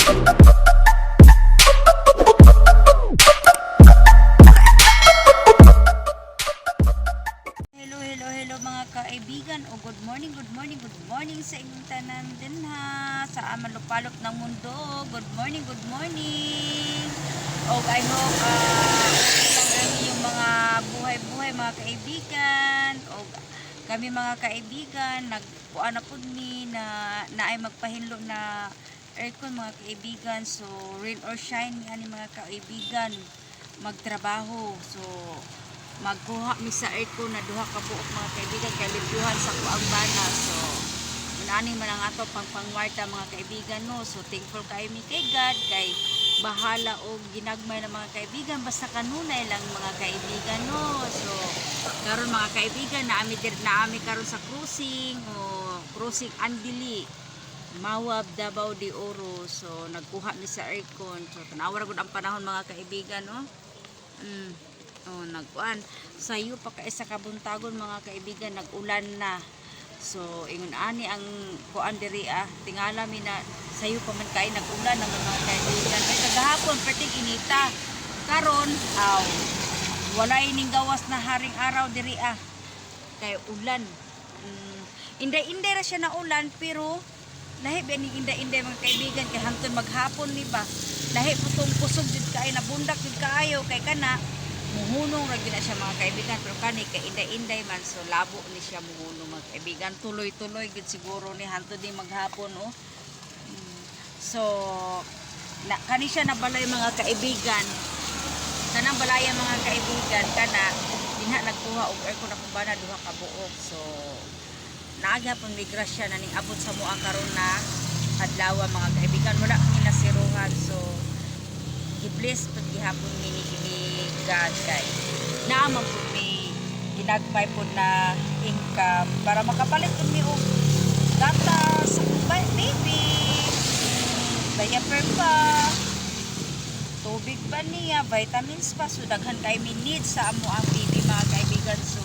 Hello mga kaibigan o good morning sa inyong tanan din ha sa malupalop ng mundo. Good morning o I hope lang yung mga buhay mga kaibigan o kami mga kaibigan nagkuan na pud ni na ay magpahinlo na aircon mga kaibigan, so rain or shine ani mga kaibigan magtrabaho, so magkuha mi sa aircon na duha ka buok mga kaibigan kay libyuhan sa kuang bana. So ani man ang ato pangwarta mga kaibigan no. So thankful kay mi kay God kay bahala og ginagmay na mga kaibigan basta kanunay lang mga kaibigan no. So karon mga kaibigan naami karon sa cruising Andili Mawab Davao de Oro. So nagkuha mi sa aircon, so tanawa gud ang panahon mga kaibigan no. Nagkuan sayo pa kay sa kabuntagon mga kaibigan, nagulan na. So ingon ani ang kuan diri tingala mi na sayo pa man kay nagulan na mga kaibigan. Kay kagahapon perting inita, karon wala ining gawas na haring araw diri kay ulan. Inday-inday ra siya na ulan pero lahi ba ning inday-inday mga kaibigan kay hangtod maghapon ni ba lahi putong kusog jud kay nabundak jud kaayo kay kana muhunong ra gyud siya mga kaibigan, pero kani kay inday-inday man so labo ni siya muhunong mga kaibigan. Tuloy-tuloy gud siguro ni hangtod ding maghapon So kani siya nabalay mga kaibigan, kanang balaya mga kaibigan kana dinha nagkuha og aircon akong bana duha ka buok. So naaga pang migrasya na ning abot sa moa karon na adlaw mga kaibigan, wala kami nasiruhan. So i-bless pud gihapon ni God kay naamang pud mi ginagpay pud na income para makapalit pud mi og gatas, baby, diaper pa, tubig pa niya, vitamins pa, so daghan kay mi needs sa amo ang baby mga kaibigan. So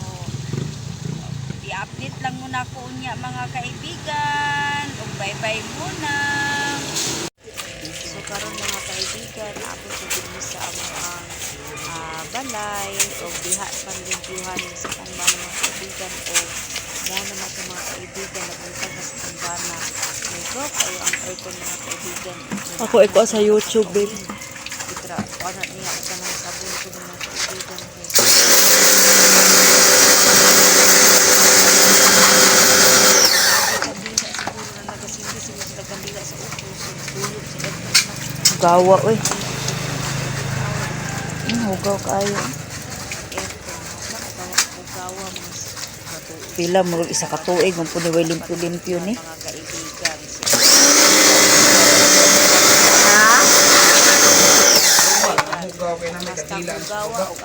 i-update lang muna ko unya mga kaibigan ug bye-bye muna. So karon mga kaibigan naabot sa dinhi sa among balay o diha pang libyuhan sa kong mga kaibigan o mo naman sa mga kaibigan nabuntag na sa kumbana. Ito kayo ang aircon mga kaibigan. Ako iko sa YouTube babe. Itra ana niya sa nang sabon ko mga kaibigan ko. Gawa oy. Hugaw kayo. Pila mo isa ka tuig kung puno way limpyo-limpyo ni.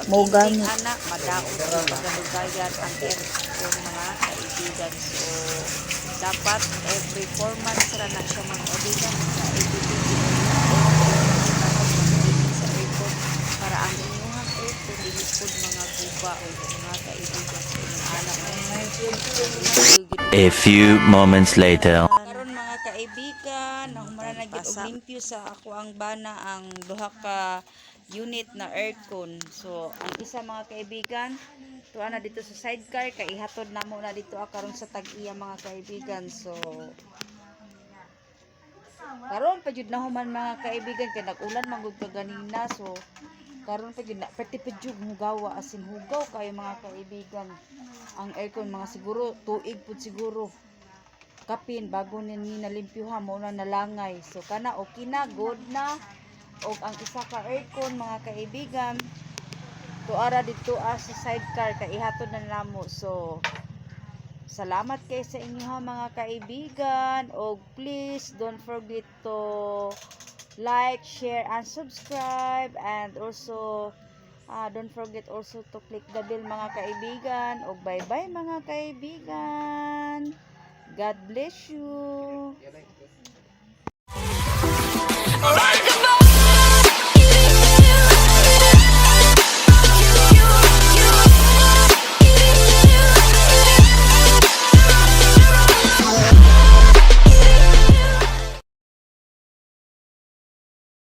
Mo gani anak madaot sa pagalugayan ang aircon mga kaibigan. So dapat every 4 months ra na siya mga kaibigan sa sa aircon para ang inyong aircon dilipod mga guba o mga kaibigan sa inyong anak. A few moments later. Karon mga kaibigan, humara na gyud og limpyo sa ako ang bana ang duha ka unit na aircon. So ang isa mga kaibigan tuwa na dito sa sidecar kay ihatod na mo na dito karon sa tag-iya mga kaibigan. So karon pa jud na human mga kaibigan kay nag-ulan man gud kaganina. So karon pa jud na pati pa jud hugawa asin hugaw kay mga kaibigan ang aircon mga siguro tuig pud siguro kapin bago ni nalimpyuhan mo na nalangay. So kana okay na, good na. Og ang isa ka aircon mga kaibigan tuara dito sa sidecar kay ihatod na namo. So salamat kay sa inyo mga kaibigan og please don't forget to like, share and subscribe, and also don't forget also to click the bell mga kaibigan. Og bye bye mga kaibigan, God bless you.